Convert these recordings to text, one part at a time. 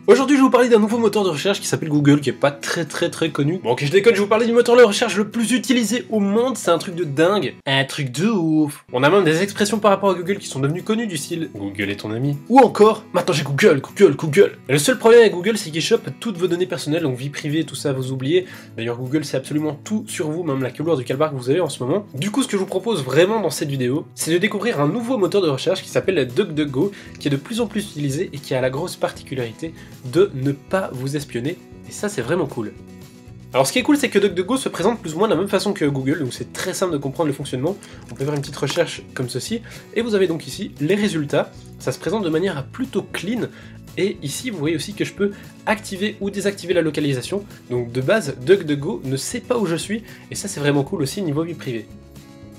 Aujourd'hui, je vais vous parler d'un nouveau moteur de recherche qui s'appelle Google, qui est pas très connu. Bon, ok, je déconne, je vais vous parler du moteur de recherche le plus utilisé au monde, c'est un truc de dingue. Un truc de ouf. On a même des expressions par rapport à Google qui sont devenues connues du style Google est ton ami. Ou encore, maintenant j'ai Google. Et le seul problème avec Google, c'est qu'il chope toutes vos données personnelles, donc vie privée, tout ça, vous oubliez. D'ailleurs, Google, c'est absolument tout sur vous, même la couleur du calbar que vous avez en ce moment. Du coup, ce que je vous propose vraiment dans cette vidéo, c'est de découvrir un nouveau moteur de recherche qui s'appelle DuckDuckGo, qui est de plus en plus utilisé et qui a la grosse particularité de ne pas vous espionner, et ça c'est vraiment cool. Alors ce qui est cool, c'est que DuckDuckGo se présente plus ou moins de la même façon que Google, donc c'est très simple de comprendre le fonctionnement. On peut faire une petite recherche comme ceci, et vous avez donc ici les résultats. Ça se présente de manière plutôt clean, et ici vous voyez aussi que je peux activer ou désactiver la localisation. Donc de base, DuckDuckGo ne sait pas où je suis, et ça c'est vraiment cool aussi niveau vie privée.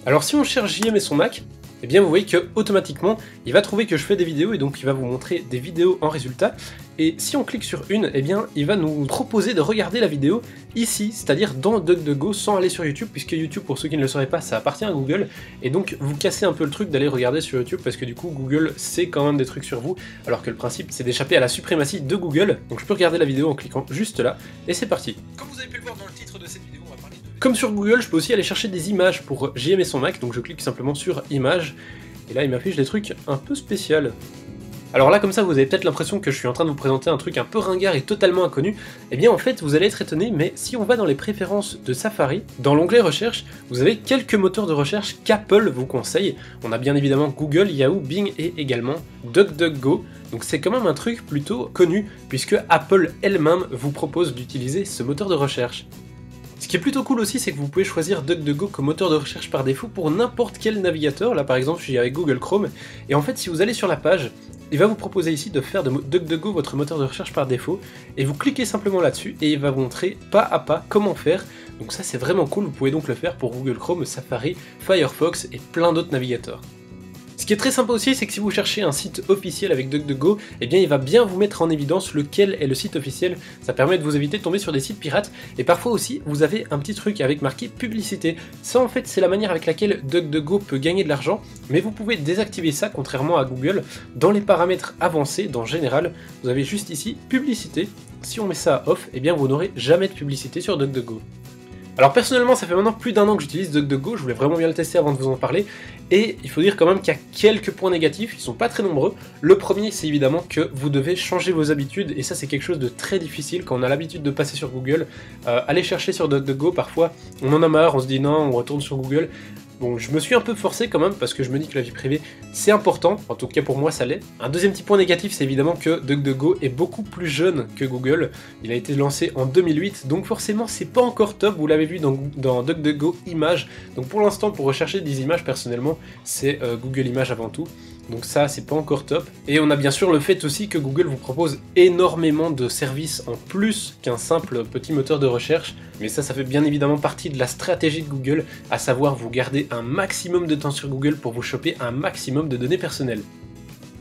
Alors si on cherche JM et son Mac, eh bien vous voyez que automatiquement il va trouver que je fais des vidéos et donc il va vous montrer des vidéos en résultat. Et si on clique sur une, eh bien il va nous proposer de regarder la vidéo ici, c'est-à-dire dans DuckDuckGo sans aller sur YouTube, puisque YouTube, pour ceux qui ne le sauraient pas, ça appartient à Google, et donc vous cassez un peu le truc d'aller regarder sur YouTube, parce que du coup Google sait quand même des trucs sur vous, alors que le principe c'est d'échapper à la suprématie de Google. Donc je peux regarder la vidéo en cliquant juste là, et c'est parti. Comme vous avez pu le voir dans le titre de cette vidéo, on va parler de... Comme sur Google, je peux aussi aller chercher des images pour JM et son Mac, donc je clique simplement sur Images, et là il m'affiche des trucs un peu spéciaux. Alors là comme ça vous avez peut-être l'impression que je suis en train de vous présenter un truc un peu ringard et totalement inconnu, et bien en fait vous allez être étonné, mais si on va dans les préférences de Safari, dans l'onglet recherche, vous avez quelques moteurs de recherche qu'Apple vous conseille. On a bien évidemment Google, Yahoo, Bing et également DuckDuckGo, donc c'est quand même un truc plutôt connu, puisque Apple elle-même vous propose d'utiliser ce moteur de recherche. Ce qui est plutôt cool aussi, c'est que vous pouvez choisir DuckDuckGo comme moteur de recherche par défaut pour n'importe quel navigateur. Là par exemple je suis avec Google Chrome, et en fait si vous allez sur la page, il va vous proposer ici de faire de DuckDuckGo votre moteur de recherche par défaut, et vous cliquez simplement là-dessus et il va vous montrer pas à pas comment faire. Donc ça c'est vraiment cool, vous pouvez donc le faire pour Google Chrome, Safari, Firefox et plein d'autres navigateurs. Ce qui est très sympa aussi, c'est que si vous cherchez un site officiel avec DuckDuckGo, eh bien il va bien vous mettre en évidence lequel est le site officiel. Ça permet de vous éviter de tomber sur des sites pirates, et parfois aussi vous avez un petit truc avec marqué publicité. Ça en fait c'est la manière avec laquelle DuckDuckGo peut gagner de l'argent, mais vous pouvez désactiver ça contrairement à Google. Dans les paramètres avancés, dans Général, vous avez juste ici publicité. Si on met ça à off, eh bien vous n'aurez jamais de publicité sur DuckDuckGo. Alors personnellement ça fait maintenant plus d'1 an que j'utilise DuckDuckGo, je voulais vraiment bien le tester avant de vous en parler, et il faut dire quand même qu'il y a quelques points négatifs, ils sont pas très nombreux. Le premier c'est évidemment que vous devez changer vos habitudes, et ça c'est quelque chose de très difficile quand on a l'habitude de passer sur Google. Aller chercher sur DuckDuckGo, parfois on en a marre, on se dit non, on retourne sur Google. Bon, je me suis un peu forcé quand même parce que je me dis que la vie privée c'est important, en tout cas pour moi ça l'est. Un deuxième petit point négatif, c'est évidemment que DuckDuckGo est beaucoup plus jeune que Google. Il a été lancé en 2008, donc forcément c'est pas encore top, vous l'avez vu dans DuckDuckGo Images. Donc pour l'instant, pour rechercher des images personnellement, c'est Google Images avant tout. Donc ça c'est pas encore top. Et on a bien sûr le fait aussi que Google vous propose énormément de services en plus qu'un simple petit moteur de recherche, mais ça fait bien évidemment partie de la stratégie de Google, à savoir vous garder un maximum de temps sur Google pour vous choper un maximum de données personnelles.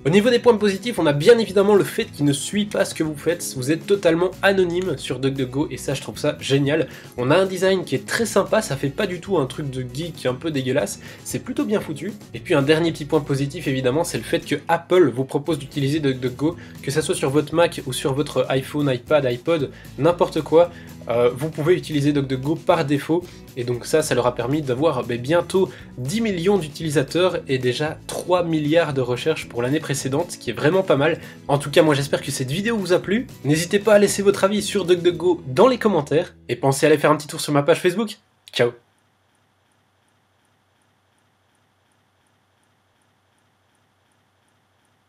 Au niveau des points positifs, on a bien évidemment le fait qu'il ne suit pas ce que vous faites, vous êtes totalement anonyme sur DuckDuckGo, et ça je trouve ça génial. On a un design qui est très sympa, ça fait pas du tout un truc de geek un peu dégueulasse, c'est plutôt bien foutu. Et puis un dernier petit point positif évidemment, c'est le fait que Apple vous propose d'utiliser DuckDuckGo, que ça soit sur votre Mac ou sur votre iPhone, iPad, iPod, n'importe quoi. Vous pouvez utiliser DuckDuckGo par défaut, et donc ça leur a permis d'avoir bientôt 10 millions d'utilisateurs et déjà 3 milliards de recherches pour l'année précédente, ce qui est vraiment pas mal. En tout cas moi j'espère que cette vidéo vous a plu, n'hésitez pas à laisser votre avis sur DuckDuckGo dans les commentaires, et pensez à aller faire un petit tour sur ma page Facebook. Ciao.